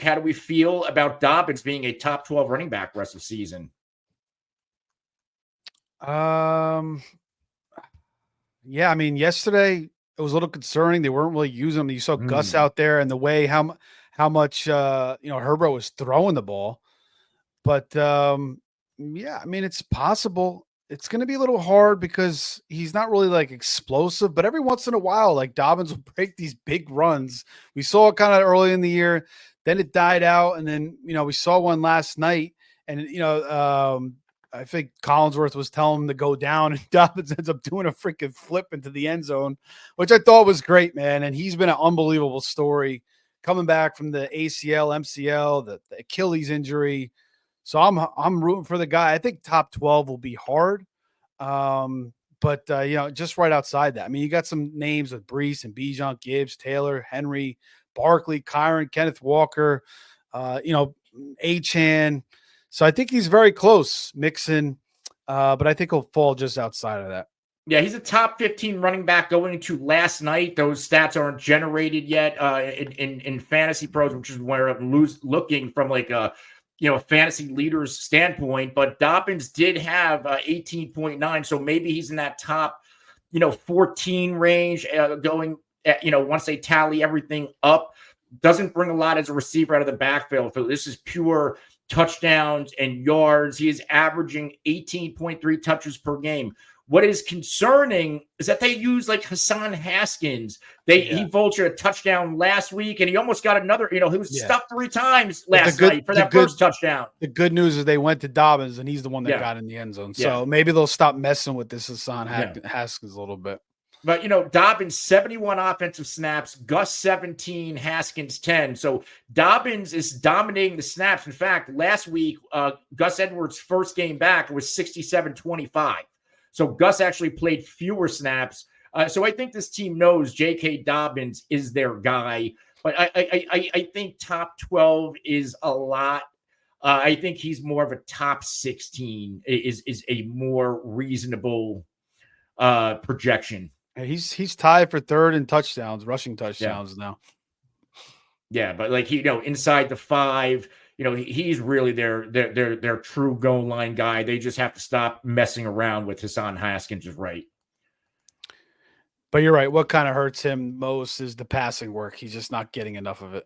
how do we feel about Dobbins being a top 12 running back rest of the season? Yeah, I mean, yesterday it was a little concerning. They weren't really using him. You saw Gus out there and the way how much Herbert was throwing the ball. But yeah, I mean, it's possible. It's going to be a little hard because he's not really like explosive, but every once in a while, like Dobbins will break these big runs. We saw it kind of early in the year, then it died out, and then we saw one last night, and I think Collinsworth was telling him to go down, and Dobbins ends up doing a freaking flip into the end zone, which I thought was great, man. And he's been an unbelievable story coming back from the ACL, MCL, the Achilles injury. So I'm rooting for the guy. I think top 12 will be hard. But just right outside that. I mean, you got some names with Brees and Bijan, Gibbs, Taylor, Henry, Barkley, Kyron, Kenneth Walker, Achane. So I think he's very close, Mixon, but I think he'll fall just outside of that. Yeah, he's a top 15 running back going into last night. Those stats aren't generated yet in Fantasy Pros, which is where I'm looking from like a fantasy leaders standpoint. But Dobbins did have 18.9, so maybe he's in that top 14 range going. Once they tally everything up, doesn't bring a lot as a receiver out of the backfield. So this is pure touchdowns and yards. He is averaging 18.3 touches per game. What is concerning is that they use like Hassan Haskins. He vultured a touchdown last week, and he almost got another. He was stuffed 3 times last night for that first touchdown. The good news is they went to Dobbins, and he's the one that got in the end zone. So maybe they'll stop messing with this Hassan Haskins a little bit. But, Dobbins, 71 offensive snaps, Gus 17, Haskins 10. So Dobbins is dominating the snaps. In fact, last week, Gus Edwards' first game back was 67-25. So Gus actually played fewer snaps. So I think this team knows J.K. Dobbins is their guy. But I think top 12 is a lot. I think he's more of a top 16 is a more reasonable projection. He's tied for third in touchdowns, rushing touchdowns now. Yeah, but like inside the 5, he's really their true goal line guy. They just have to stop messing around with Hassan Haskins is right. But you're right. What kind of hurts him most is the passing work. He's just not getting enough of it.